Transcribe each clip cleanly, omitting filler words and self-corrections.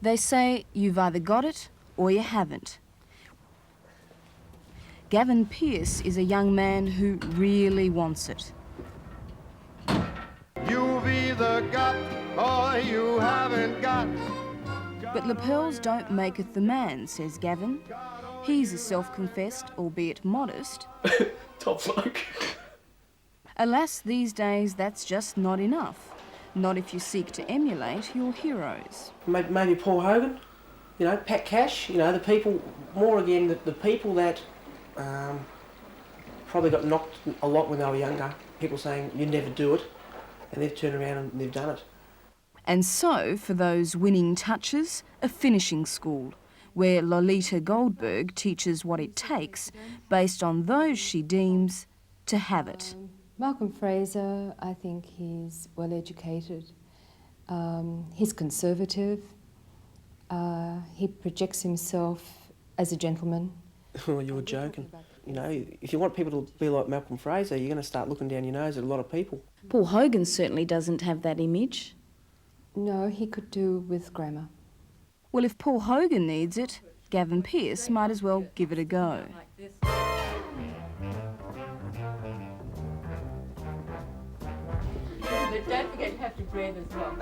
They say you've either got it or you haven't. Gavin Pearce is a young man who really wants it. You've either got or you haven't got. But lapels don't maketh the man, says Gavin. He's a self-confessed, albeit modest, top bloke. Alas, these days that's just not enough. Not if you seek to emulate your heroes. Maybe Paul Hogan, you know, Pat Cash, you know, the people, more again, the people that probably got knocked a lot when they were younger, people saying, you never do it, and they've turned around and they've done it. And so, for those winning touches, a finishing school, where Lolita Goldberg teaches what it takes, based on those she deems to have it. Malcolm Fraser, I think he's well educated. He's conservative. He projects himself as a gentleman. Well, you're joking. You know, if you want people to be like Malcolm Fraser, you're going to start looking down your nose at a lot of people. Paul Hogan certainly doesn't have that image. No, he could do with grammar. Well, if Paul Hogan needs it, Gavin Pearce might as well give it a go. But don't forget you have to breathe as well.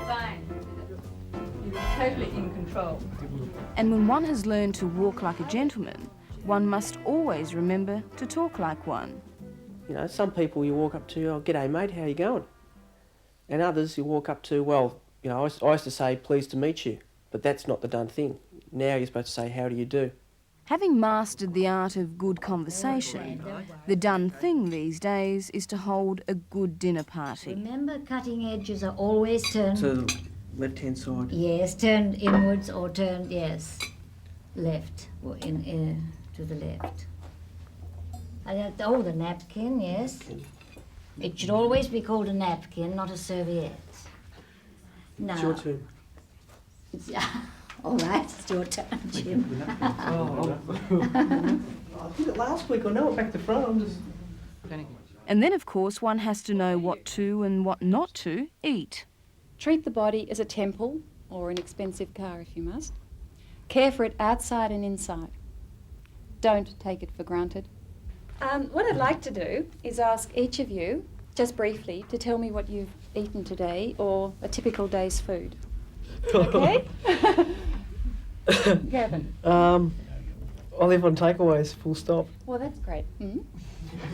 Fine. You're totally in control. And when one has learned to walk like a gentleman, one must always remember to talk like one. You know, some people you walk up to, oh, g'day mate, how you going? And others you walk up to, well, you know, I used to say, pleased to meet you, but that's not the done thing. Now you're supposed to say, how do you do? Having mastered the art of good conversation, the done thing these days is to hold a good dinner party. Remember, cutting edges are always turned... To the left-hand side. Yes, turned inwards or turned, yes, left, or in to the left. Oh, the napkin, yes. Napkin. It should always be called a napkin, not a serviette. No. It's your turn. All right, it's your turn, Jim. I did it last week, I know it back to front, I'm just... And then, of course, one has to know what to and what not to eat. Treat the body as a temple or an expensive car if you must. Care for it outside and inside. Don't take it for granted. What I'd like to do is ask each of you, just briefly, to tell me what you've eaten today or a typical day's food. Okay? Gavin? I live on takeaways, full stop. Well, that's great.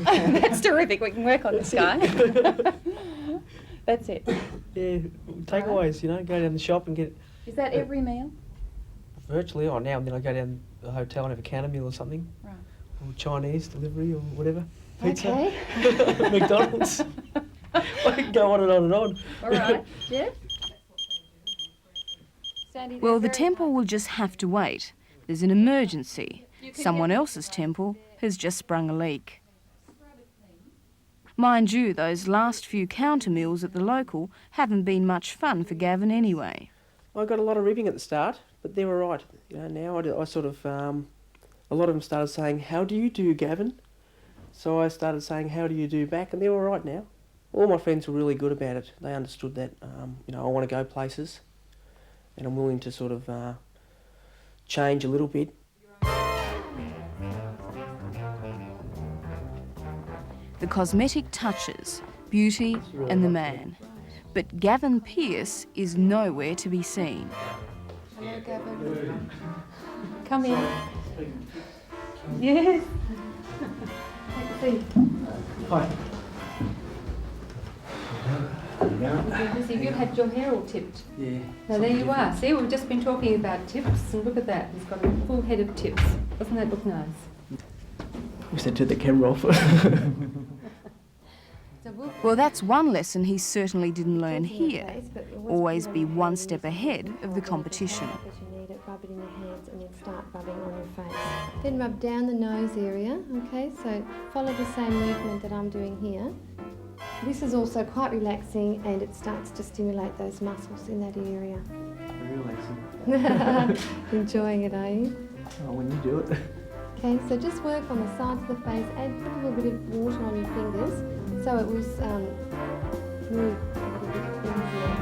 That's terrific. We can work on this guy. That's it. Yeah, takeaways, you know, go down the shop and get... Is that every meal? Virtually, or now and then I go down to the hotel and have a counter meal or something. Right. Or Chinese delivery or whatever. Pizza. Okay. McDonald's. I can go on and on and on. All right. Yeah? Sandy, Well, the temple will just have to wait. There's an emergency. Someone else's temple has just sprung a leak. Mind you, those last few counter meals at the local haven't been much fun for Gavin anyway. I got a lot of ribbing at the start, but they were right. You know, now I sort of, a lot of them started saying, how do you do, Gavin? So I started saying, how do you do back? And they're all right now. All my friends were really good about it. They understood that, you know, I want to go places and I'm willing to sort of change a little bit. The cosmetic touches, beauty and the man. But Gavin Pearce is nowhere to be seen. Hello, Gavin. Come in. Yes. Take a seat. Hi. You've had your hair all tipped. Yeah. Now there you are. See, we've just been talking about tips, and look at that. He's got a full head of tips. Doesn't that look nice? We said turn the camera off. Well, that's one lesson he certainly didn't learn here. Always be one step ahead of the competition. You need it, rub it in your hands and then start rubbing on your face. Then rub down the nose area, okay? So follow the same movement that I'm doing here. This is also quite relaxing and it starts to stimulate those muscles in that area. Very relaxing. Enjoying it, are you? Oh, when you do it. Okay, so just work on the sides of the face, add put a little bit of water on your fingers so it will move a little bit easier.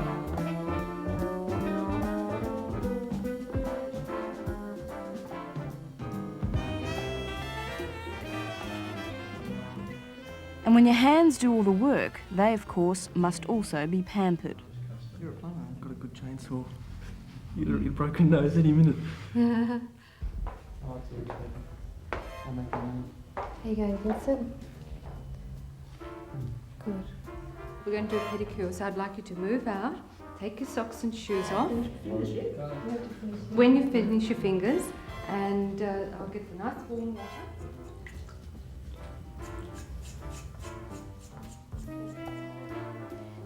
And when your hands do all the work, they of course must also be pampered. You're a plumber. Got a good chainsaw. You'd broken nose any minute. How you going, Vincent? Good. We're going to do a pedicure, so I'd like you to move out, take your socks and shoes off. When you finish your fingers, and I'll get the nice warm water.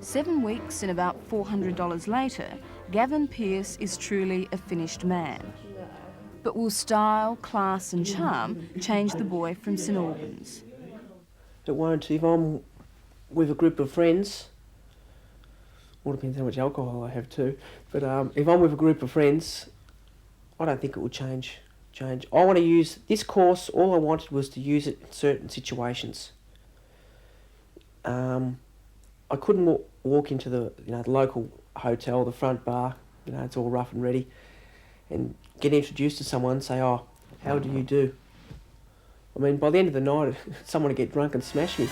"7 weeks and about $400 later, Gavin Pearce is truly a finished man. But will style, class and charm change the boy from St Albans? It won't. If I'm with a group of friends, all depends how much alcohol I have too, but if I'm with a group of friends, I don't think it will change. I want to use this course, all I wanted was to use it in certain situations. I couldn't walk into the local hotel, the front bar, it's all rough and ready, and get introduced to someone and say, "Oh, how do you do?" I mean, by the end of the night, someone would get drunk and smash me.